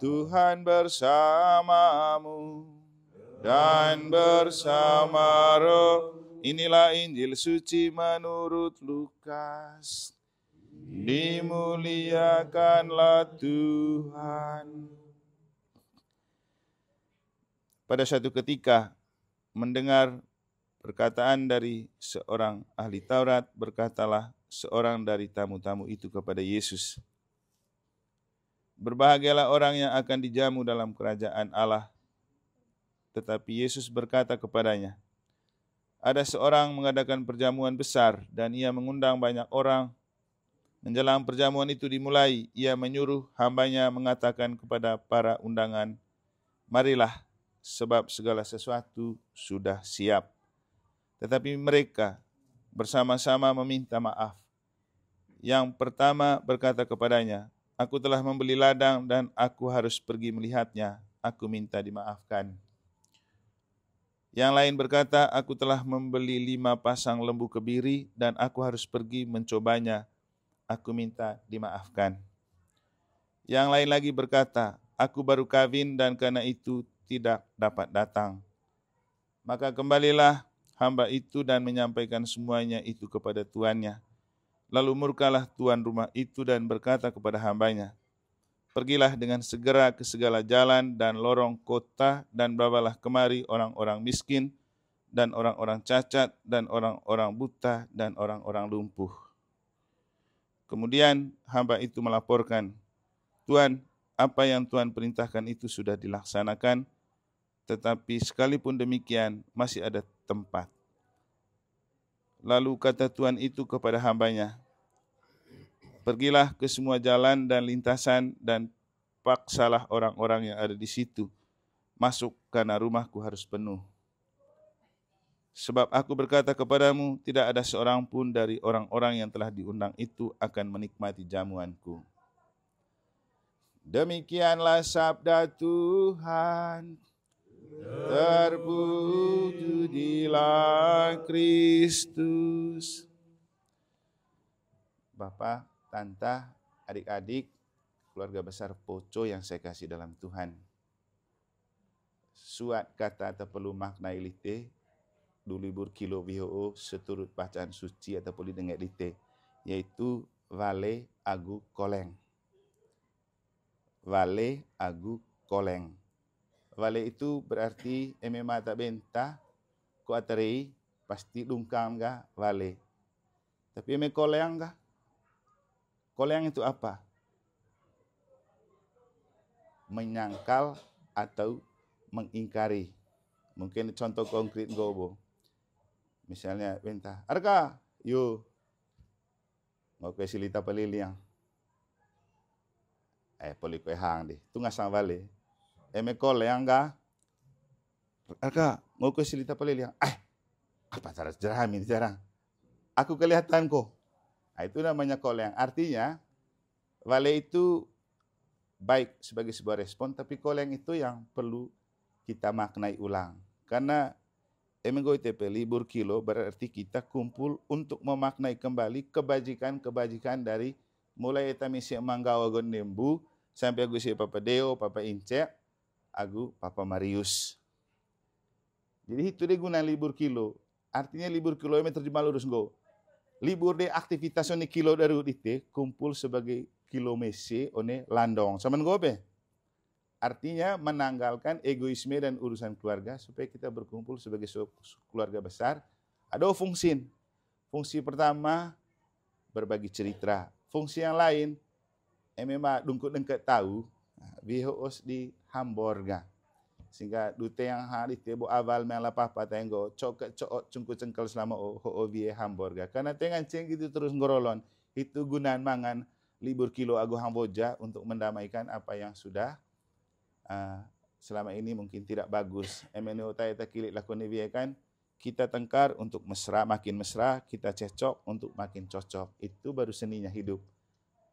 Tuhan bersamamu dan bersama roh. Inilah Injil suci menurut Lukas. Dimuliakanlah Tuhan. Pada suatu ketika mendengar perkataan dari seorang ahli Taurat, berkatalah seorang dari tamu-tamu itu kepada Yesus, "Berbahagialah orang yang akan dijamu dalam kerajaan Allah." Tetapi Yesus berkata kepadanya, "Ada seorang mengadakan perjamuan besar dan ia mengundang banyak orang. Menjelang perjamuan itu dimulai, ia menyuruh hambanya mengatakan kepada para undangan, 'Marilah, sebab segala sesuatu sudah siap.' Tetapi mereka bersama-sama meminta maaf. Yang pertama berkata kepadanya, 'Aku telah membeli ladang dan aku harus pergi melihatnya. Aku minta dimaafkan.' Yang lain berkata, 'Aku telah membeli 5 pasang lembu kebiri dan aku harus pergi mencobanya. Aku minta dimaafkan.' Yang lain lagi berkata, 'Aku baru kawin dan karena itu tidak dapat datang.' Maka kembalilah hamba itu dan menyampaikan semuanya itu kepada tuannya. Lalu murkalah tuan rumah itu dan berkata kepada hambanya, 'Pergilah dengan segera ke segala jalan dan lorong kota dan bawalah kemari orang-orang miskin dan orang-orang cacat dan orang-orang buta dan orang-orang lumpuh.' Kemudian hamba itu melaporkan, 'Tuan, apa yang Tuan perintahkan itu sudah dilaksanakan, tetapi sekalipun demikian masih ada tempat.' Lalu kata tuan itu kepada hambanya, 'Pergilah ke semua jalan dan lintasan dan paksalah orang-orang yang ada di situ masuk karena rumahku harus penuh. Sebab aku berkata kepadamu, tidak ada seorang pun dari orang-orang yang telah diundang itu akan menikmati jamuanku.' Demikianlah sabda Tuhan. Terpujilah Kristus." Bapak, Tante, adik-adik, keluarga besar Poco yang saya kasih dalam Tuhan. Suat kata atau perlu maknai lite, du libur kilo WHO seturut bacaan suci atau perlu dengar lite, yaitu Vale Agu Koleng. Vale Agu Koleng. Vale itu berarti emema tak benta, ko aterei, pasti dungkam ga vale. Tapi eme koleng ga? Koleng itu apa? Menyangkal atau mengingkari. Mungkin contoh konkret gobo. Misalnya benta, "Arka, yo, mau kue silita peliliang." Poli kue hang deh, tu ngasang vale. Eme koleng ga? "Arka, mau kue silita peliliang." Apa cara jeramin jarang. Aku kelihatan kok. Itu namanya koleng. Artinya, vale itu baik sebagai sebuah respon, tapi koleng itu yang perlu kita maknai ulang. Karena emenggo ITP libur kilo berarti kita kumpul untuk memaknai kembali kebajikan-kebajikan dari mulai eta misi manggawa gondembu sampai agu si Papa Deo, Papa Ince, agu Papa Marius. Jadi itu dia guna libur kilo. Artinya libur kilometer di malurus go. Libur de aktivitas one kilo daru dite kumpul sebagai kilo mese one landong. Saman gobe. Artinya menanggalkan egoisme dan urusan keluarga supaya kita berkumpul sebagai keluarga besar. Ada fungsi. Fungsi pertama berbagi cerita. Fungsi yang lain memang dungkut dengket tahu WHO di Hamburga. Sehingga dute yang hari tebo awal mela papa tenggo cokek cungku cengkel selama vie Hamburga. Karena tengan ceng gitu terus ngorolon. Itu gunaan mangan libur kilo agu Hamboja untuk mendamaikan apa yang sudah selama ini mungkin tidak bagus. MNO ta kilik lakoni vie kan kita tengkar untuk mesra, makin mesra, kita cecok untuk makin cocok. Itu baru seninya hidup.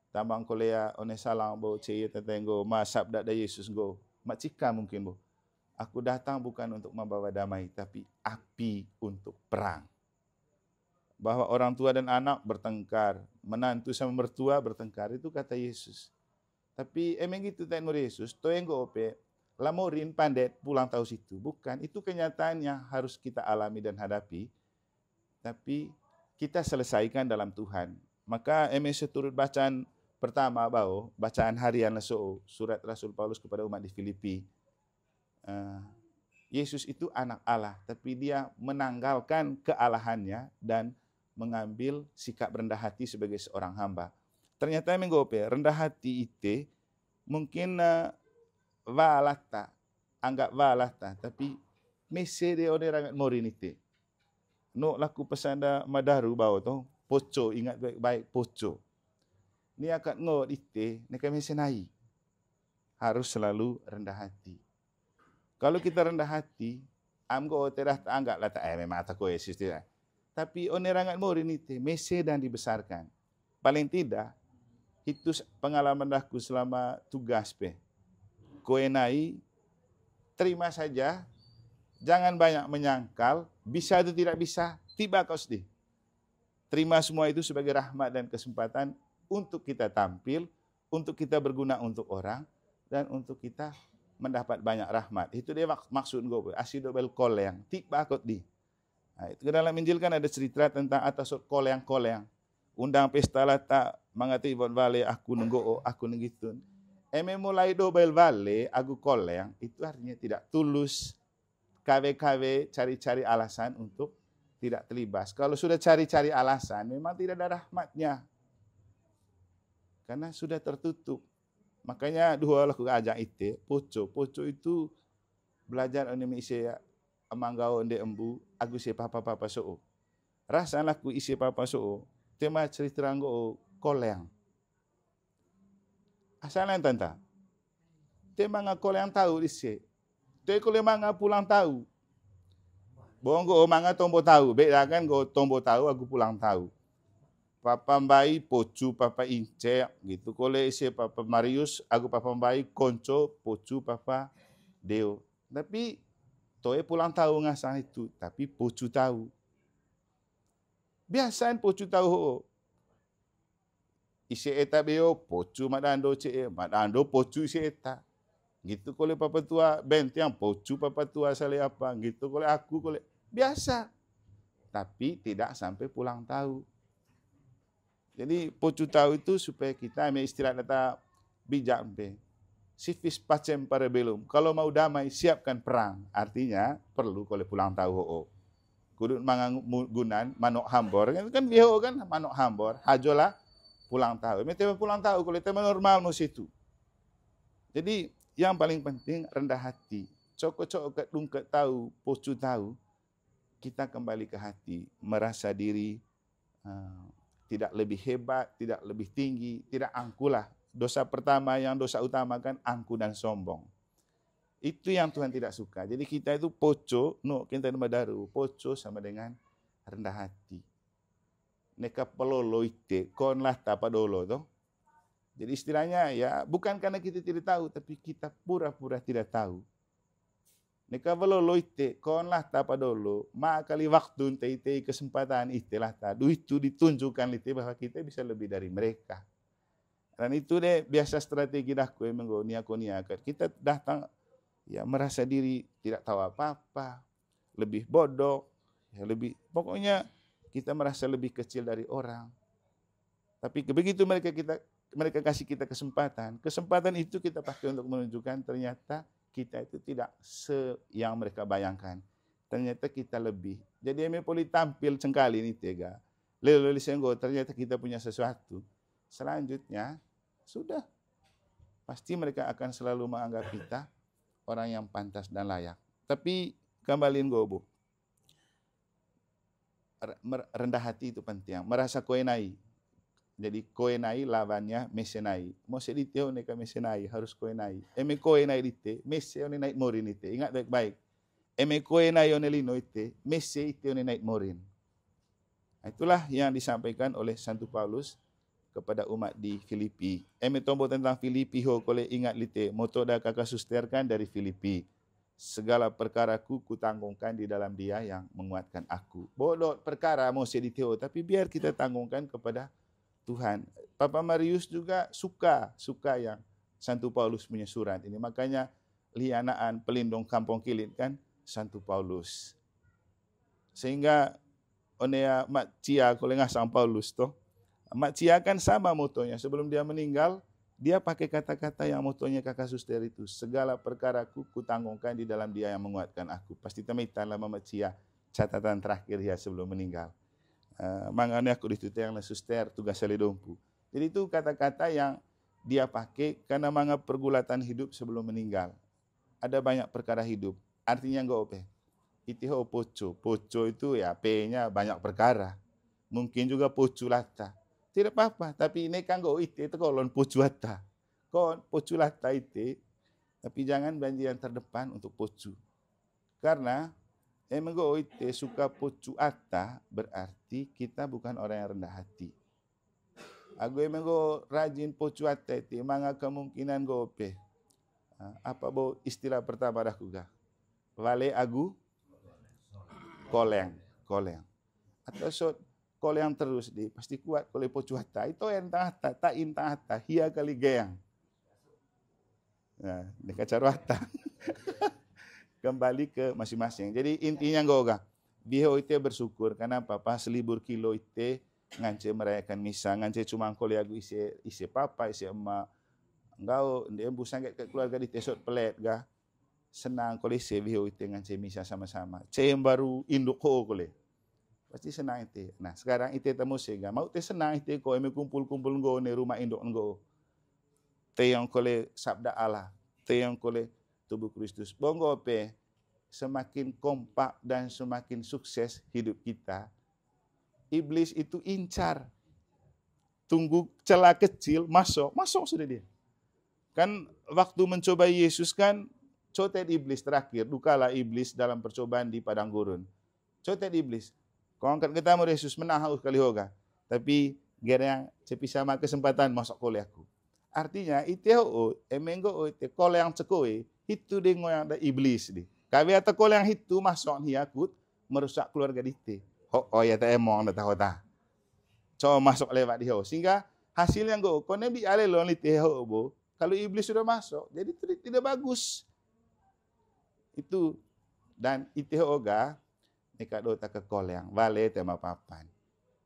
Tambang kolea one salang bo ceye tetenggo masab da Yesus go. Macika mungkin bo. Aku datang bukan untuk membawa damai, tapi api untuk perang. Bahwa orang tua dan anak bertengkar, menantu sama mertua bertengkar, itu kata Yesus. Tapi emang gitu tak murid Yesus, to yang gope, lamorin pandet pulang tahu situ. Bukan, itu kenyataan yang harus kita alami dan hadapi. Tapi kita selesaikan dalam Tuhan. Maka emang seturut bacaan pertama bacaan harian surat Rasul Paulus kepada umat di Filipi. Yesus itu anak Allah, tapi dia menanggalkan kealahannya dan mengambil sikap rendah hati sebagai seorang hamba. Ternyata menggope rendah hati itu mungkin anggap walata, tapi mese de orang morin itu. No laku pesanda madaru to poco, ingat baik-baik poco. Ni akan ngot itu, ni kami senai. Harus selalu rendah hati. Kalau kita rendah hati, amgo terah anggaplah tak memang tak Yesus tidak. Tapi onerangat morin itu mese dan dibesarkan. Paling tidak itu pengalaman aku selama tugas koenai terima saja, jangan banyak menyangkal, bisa atau tidak bisa, tiba kau sedih. Terima semua itu sebagai rahmat dan kesempatan untuk kita tampil, untuk kita berguna untuk orang, dan untuk kita mendapat banyak rahmat. Itu dia maksud gue. Asidobel koleang. Tiba kot di. Nah, itu dalam Injil kan ada cerita tentang atas koleang. Undang pesta lah tak mengati bon vale aku nenggitun. Mulai dobel vale aku koleang. Itu artinya tidak tulus. KW cari-cari alasan untuk tidak terlibat. Kalau sudah cari-cari alasan, memang tidak ada rahmatnya. Karena sudah tertutup. Makanya dua laku ajak itu, poco itu belajar Indonesia amanggau ende embu, aku si papa so. Rasa laku isi papa so, tema cerita anggo koleang. Asalnya tanta, tema ngakoleang tahu isi, te kole manga pulang tahu. Bongo manga tombo tahu, beda kan go tombo tahu, aku pulang tahu. Papa Mbai, Pocu, Papa Ince, gitu. Kole isi Papa Marius, aku Papa Mbai, Konco, Pocu, Papa Deo. Tapi, toe pulang tahu ngasah itu. Tapi Pocu tahu. Biasaan Pocu tahu. Isi eta beo, Pocu madando ce, madando Pocu isi eta. Gitu kole Papa tua bentiang, Pocu Papa tua sale apa. Gitu kole aku, kole biasa. Tapi tidak sampai pulang tahu. Jadi pocu tahu itu supaya kita istilah kata bijak civis pacem parebellum. Kalau mau damai siapkan perang. Artinya perlu kalau pulang tahu kudut mangunan manok hambor kan biho kan manok hambor hajola pulang tahu. Metode pulang tahu kalau tema normal mus itu. Jadi yang paling penting rendah hati. Cokok dungket tahu, pocu tahu. Kita kembali ke hati, merasa diri tidak lebih hebat, tidak lebih tinggi, tidak angkulah. Dosa pertama yang dosa utama kan angku dan sombong. Itu yang Tuhan tidak suka. Jadi kita itu poco, kita madaru, poco sama dengan rendah hati. Neka pelolo ite, konlah tapadolo toh. Jadi istilahnya ya bukan karena kita tidak tahu, tapi kita pura-pura tidak tahu. Neka pelolo ite, konlah tapadolo, makali waktu ite kesempatan itelah tadu itu ditunjukkan ite bahwa kita bisa lebih dari mereka. Dan itu deh biasa strategi dahku yang niakan. Kita datang ya merasa diri tidak tahu apa-apa, lebih bodoh, ya lebih pokoknya kita merasa lebih kecil dari orang. Tapi begitu mereka kasih kita kesempatan itu kita pakai untuk menunjukkan ternyata kita itu tidak yang mereka bayangkan. Ternyata kita lebih. Jadi eme boleh tampil cengkali ini tega. Lele senggo ternyata kita punya sesuatu. Selanjutnya sudah pasti mereka akan selalu menganggap kita orang yang pantas dan layak. Tapi kembaliin gobo. Rendah hati itu penting. Merasa koenai. Jadi koenai lawannya mesenai. Mau seditio neka mesenai harus koenai. Eme koenai dite, mese one naik morin ite. Ingat baik-baik. Eme koenai one lino ite, mese ite one naik morin. Itulah yang disampaikan oleh Santo Paulus kepada umat di Filipi. Eme tombo tentang Filipi ho kole ingat lite, motoda kakak susterkan dari Filipi. Segala perkaraku kutanggungkan di dalam Dia yang menguatkan aku. Bodoh perkara mau seditio, tapi biar kita tanggungkan kepada Tuhan. Papa Marius juga suka yang Santo Paulus punya surat ini. Makanya lianaan pelindung kampung kilit kan Santo Paulus. Sehingga onea Mak Cia kalau ngasang Paulus toh. Mak Cia kan sama motonya. Sebelum dia meninggal, dia pakai kata-kata yang motonya kakak suster itu. Segala perkaraku kutanggungkan di dalam Dia yang menguatkan aku. Pasti temitan lah Mak Cia catatan terakhir dia sebelum meninggal. Mangane aku ditutang na suster tugas salidompu. Jadi itu kata-kata yang dia pakai karena manga pergulatan hidup sebelum meninggal. Ada banyak perkara hidup. Artinya enggak ope. Itiho poco. Poco itu ya P-nya banyak perkara. Mungkin juga poco lata. Tidak apa-apa. Tapi ini kan enggak ite itu kolon poco lata. Kon poco lata ite. Tapi jangan banjir yang terdepan untuk poco. Karena emang ite suka poco ata berarti kita bukan orang yang rendah hati. Aku emang rajin poco ata ite. Manga kemungkinan gope. Apa bo istilah pertama dah kuga? Vale agu koleng. Atau so koleng terus di pasti kuat kalau poco ata. Itu entah ata, tak intah ata, hia kali geang. Nah, dekat cara ata. Kembali ke masing-masing. Jadi intinya goga. Biho ite bersyukur karena papa selibur kilo ite ngance merayakan misa, ngance cuma koli agu isi papa, isi emak. Engkau dia busang ke keluarga di tesot pelet ga. Senang koli isi biho ite ngance misa sama-sama. Cem baru induk ho koli. Pasti senang ite. Nah, sekarang ite temu sega. Mau te senang ite ko eme kumpul-kumpul ngo ne rumah induk ngo. Te yang koli sabda Allah. Te yang koli tubuh Kristus. Bongo pe semakin kompak dan semakin sukses hidup kita. Iblis itu incar. Tunggu celah kecil masuk sudah dia. Kan waktu mencoba Yesus kan cotet iblis terakhir, dukalah iblis dalam percobaan di padang gurun. Cotet iblis. Kau angkat ketemu Yesus menang haus kali hoga. Tapi gerang cepi sama kesempatan masuk kuliahku. Artinya itu emenggo itu kol yang cekoe itu dengo yang ada iblis di. Kabe atau kol yang itu masuk hiakut merusak keluarga dite. Oh ya tak emong dah tahu dah. Coba masuk lewat dia. Sehingga hasilnya go kone bi ale lon lite bo. Kalau iblis sudah masuk, jadi tidak bagus. Itu dan itu oga nekado tak ke kol yang vale tema papan.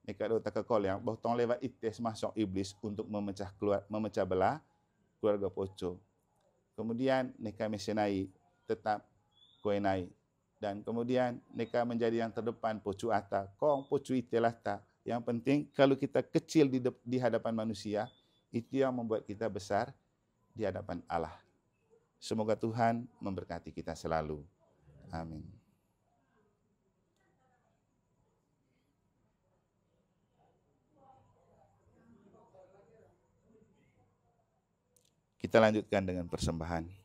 Nekado tak ke kol yang boh tong lewat ites masuk iblis untuk memecah belah keluarga poco. Kemudian neka mesenai tetap koenai. Dan kemudian neka menjadi yang terdepan pocu ata. Kong pocu itelah ta. Yang penting kalau kita kecil di hadapan manusia, itu yang membuat kita besar di hadapan Allah. Semoga Tuhan memberkati kita selalu. Amin. Kita lanjutkan dengan persembahan.